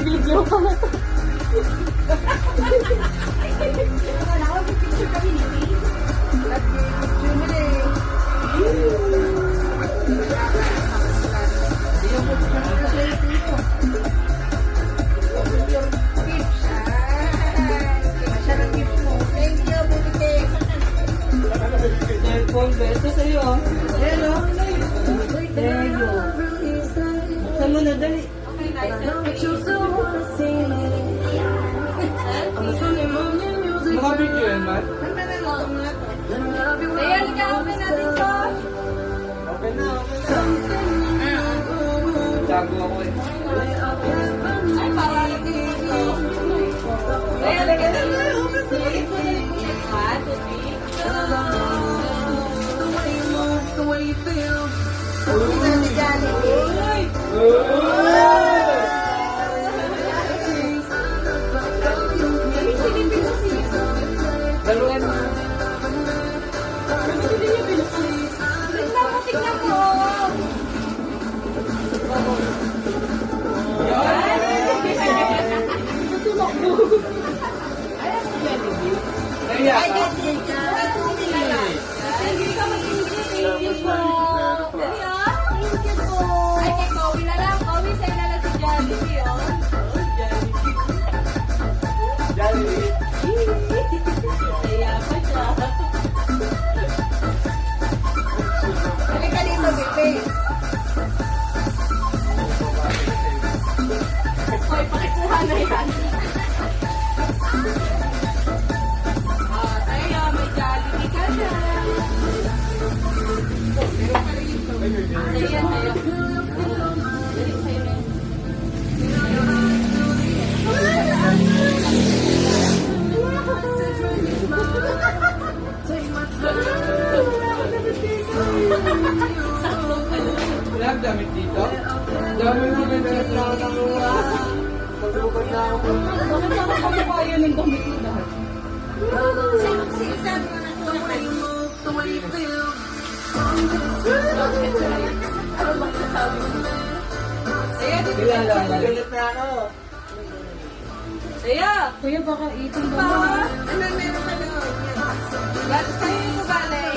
Video pa na to. Picture kami ni Picture mo na Ito sa'yo ah. Hello. There you. Buksan mo na, dali. Okay, guys. Maka-video yan, Matt? Kaya open natin to. Okay na. Gago ako eh. Ay, para lang dito. Kaya lagyan natin. Daluan mo. Tignan mo. Naiyak Ay, ka? hindi ka mag-English mo. Dali ah. Ay, kay Kowi na lang. Kowi, sa'yo na lang si Jollibee, oh. Jollibee. Kaya pa siya. Halika dito, Bibi. Hoy, pakikuha na yan. Tayo, may Jollibee ka na. Ayan, tayo. Dali, sa'yo na yan. Wala ang damit dito? Dami mo na naglalakad ng mga. Pagbukan na ako. Bakit parang kamukha yun ng damit mo lahat? Sabi mo na ito na kayo. Ano ba sasabi mo? Saya, dito Kilala sa mo. Galit na ako. Saya! Kuya, baka itong Pa! Ano meron ka doon? Ba't sa'yo yung balay?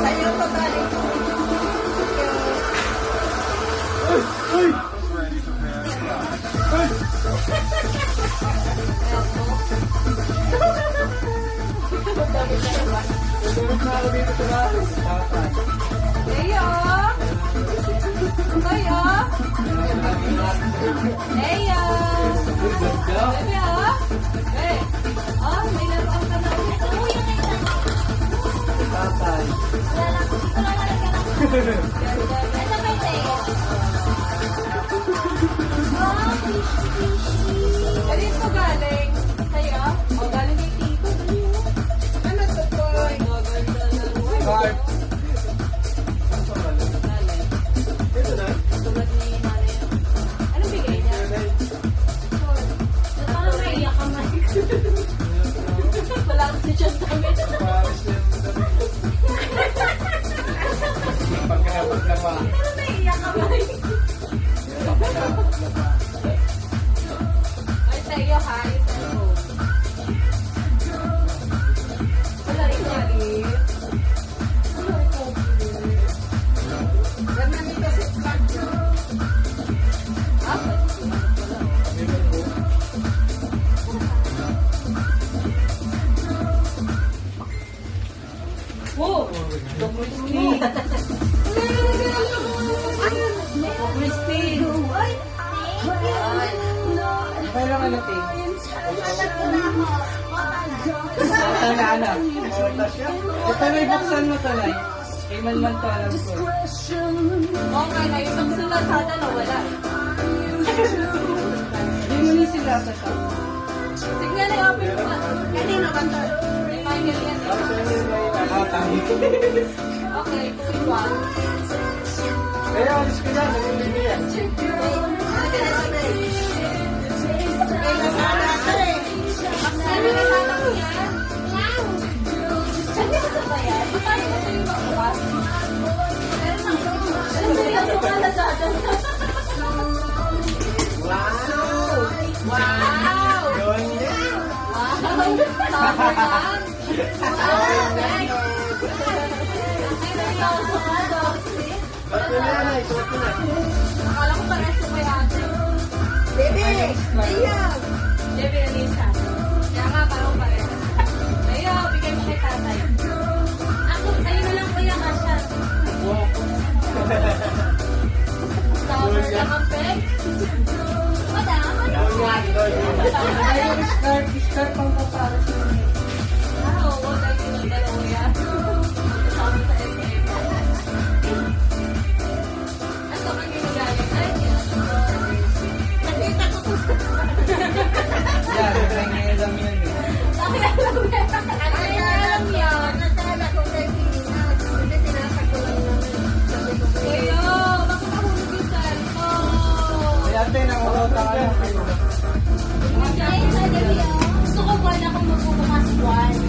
Sa'yo pa balay. Leo! Leo! Leo! Bebe, oh! Bebe! Oh, may laruan ka na ulit. Tatay. Ito ba Leo? Galing mo galing. Sa'yo? O, galing kay Tito. Ano to, boy? Card. Ito na. Tulad ni nanay. Anong bigay niya? Parang naiyak ka, Mike. Wala kasi siya sa amin. Paris na yung damit. Pagkakapag na pa. Pero naiyak ka, Mike. Ay, sa'yo, ha? Sa'yo. Wala rin galit. Ganyan ito si Sparko. Ah, Wow! Doc Christine! Doc Christine! Okay lang ano, Ting? Ito na, anak. Ito may buksan mo to, Nay. Kay man to, alam ko. okay na. Yung sulat sa na wala. Hindi mo ni sila sa to. Tignan na, open mo. Kanino ba to? Kay Michael yan. Nakatahi. Okay, 2-1. Kaya alis ka na, nalilimi yan. Sabi na sana ko yan. Seryoso ba yan? Paano ko sa'yo makuha? Seryoso ka na dada. Wow! Wow! Yun yan! Wow! Tama yan. Wow! Next! Seryoso ka, Doxy? Ba't yun yan ay? Suot ko na. Akala ko parehas ko kay ate. Bebe, ayaw. Debbie na Lisa. Kaya nga, parang parehas. Ayaw, bigay mo kay tatay. Ako, sa'yo na lang kuya Kasha. Wow! Flower lang ang peg. Madama. Yun yan, Lord. Ay, yung skirt pang para sa inyo. Oo, dahil yung dalawa yan. Kasama sa SM. Ano ang ginagaling? Ay, Nakita ko po. Yan, nangingilam yan eh. alam yan. Alam yan. Natala ko kay Pilipinas. Kasi sinasag ko lang naman. Sabi ko po. Ayo, bakit nahulog yung cellphone? Kaya ate, nangulota ka lang. Gusto ko ba na kung magbubukas one?